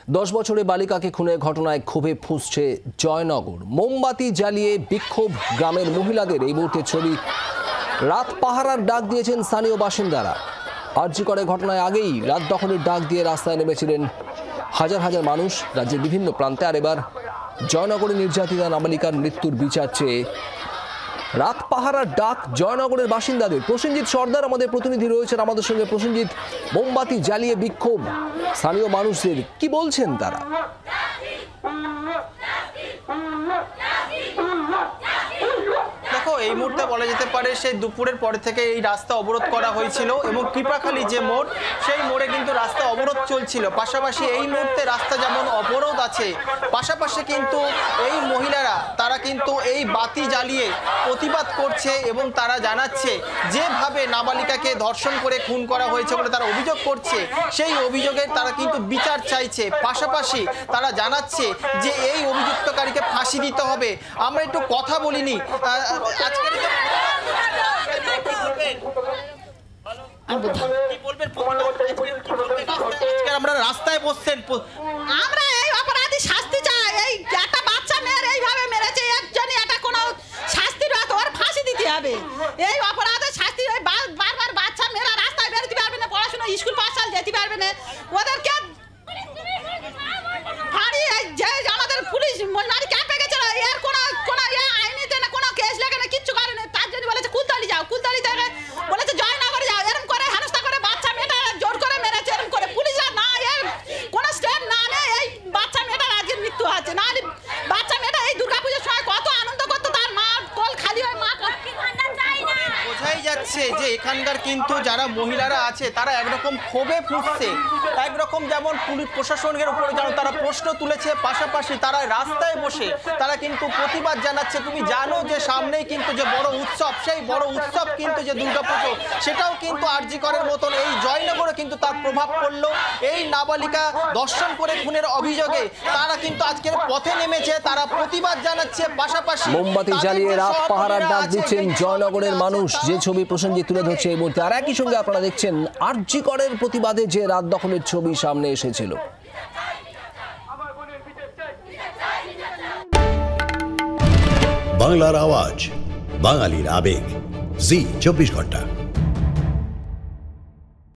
10 বছরের বালিকাকে খুনের ঘটনায় ক্ষোভে ফুঁসছে জয়নগর। মোমবাতি জ্বালিয়ে বিক্ষোভ গ্রামের মহিলাদের। এই মুহূর্তে ছবি। রাত পাহারার ডাক দিয়েছেন স্থানীয় বাসিন্দারা। আরজি করে ঘটনায় আগেই রাত দখলের ডাক দিয়ে রাস্তায় নেমেছিলেন হাজার হাজার মানুষ রাজ্যের বিভিন্ন প্রান্তে। আর এবার জয়নগরে নির্যাতিতা নাবালিকার মৃত্যুর বিচার চেয়ে রাত পাহারার ডাক জয়নগরের বাসিন্দাদের। প্রসেনজিৎ সর্দার আমাদের প্রতিনিধি রয়েছেন আমাদের সঙ্গে। প্রসেনজিৎ, মোমবাতি জ্বালিয়ে বিক্ষোভ স্থানীয় মানুষদের, কি বলছেন তারা? দেখো, এই মুহূর্তে বলা যেতে পারে সেই দুপুরের পরে থেকে এই রাস্তা অবরোধ করা হয়েছিল এবং কৃপাখালী যে মোড়, সেই মোড়ে কিন্তু রাস্তা অবরোধ চলছিল। পাশাপাশি এই মুহূর্তে রাস্তা যেমন অবরোধ আছে, পাশাপাশি কিন্তু এই মহিলারা তারা কিন্তু এই বাতি জ্বালিয়ে প্রতিবাদ করছে এবং তারা জানাচ্ছে যেভাবে নাবালিকাকে ধর্ষণ করে খুন করা হয়েছে বলে তারা অভিযোগ করছে, সেই অভিযোগের তারা কিন্তু বিচার চাইছে। পাশাপাশি তারা জানাচ্ছে যে এই অভিযুক্তকারীকে ফাঁসি দিতে হবে। আমরা একটু কথা বলিনি আমরা রাস্তায় বসছেন, আমরা এই অপরাধী শাস্তি চাই। এই একটা বাচ্চা মেয়ের এইভাবে মেরেছে একজনই, এটা কোনো শাস্তির ওর ফাঁসি দিতে হবে। এই অপরাধের শাস্তি বারবার বাচ্চা মেয়েরা রাস্তায় বেরোতে পারবে না, পড়াশোনা স্কুল পাঠশালা যেতে পারবে না। ওদেরকে ফাঁড়ি যে আমাদের পুলিশ নারী ক্যাম্পে গেছিল, এর কোনো আইনিতে না কোনো কেস লেগে না, কিচ্ছু করে না। তার জন্য বলেছে কুলতলি যাও, কুলতলি থেকে বলেছে জয়নগরে যাও। এরকম করে হেনস্থা করে বাচ্চা মেয়েটা জোর করে মেরেছে। এরকম করে পুলিশরা না এর কোনো স্টেপ না নেয়, এই বাচ্চা মেয়েটার আজকের মৃত্যু হচ্ছে। নাহলে বাচ্চা মেয়েটা এই দুর্গাপুজোর সময় কত আনন্দ করতো, তার মা কোল খালি হয়, মা বোঝাই যাচ্ছে যে এখানকার কিন্তু যারা মহিলারা আছে তারা একরকম ক্ষোভে ফুঁসছে। একরকম যেমন পুলিশ প্রশাসনের উপরে যেন তারা প্রশ্ন তুলেছে, পাশাপাশি তারা রাস্তায় বসে তারা কিন্তু প্রতিবাদ জানাচ্ছে। তুমি জানো যে সামনেই কিন্তু যে বড় উৎসব, সেই বড় উৎসব কিন্তু যে দুর্গাপুজো, সেটাও কিন্তু আরজি করের মতন এই জয়নগরে কিন্তু তার প্রভাব পড়লো। এই নাবালিকা ধর্ষণ করে খুনের অভিযোগে তারা কিন্তু আজকের পথে নেমেছে, তারা প্রতিবাদ জানাচ্ছে। পাশাপাশি মোমবাতি জ্বালিয়ে রাত পাহারার ডাক দিচ্ছেন জয়নগরের মানুষ। যে ছবি প্রসেনজিৎ তুলে ধরছে এই মুহূর্তে। আর একই সঙ্গে আপনারা দেখছেন আরজি করের প্রতিবাদে যে রাত দখলের ছবি সামনে এসেছিল। বাংলার আওয়াজ, বাঙালির আবেগ, জি 24 ঘন্টা।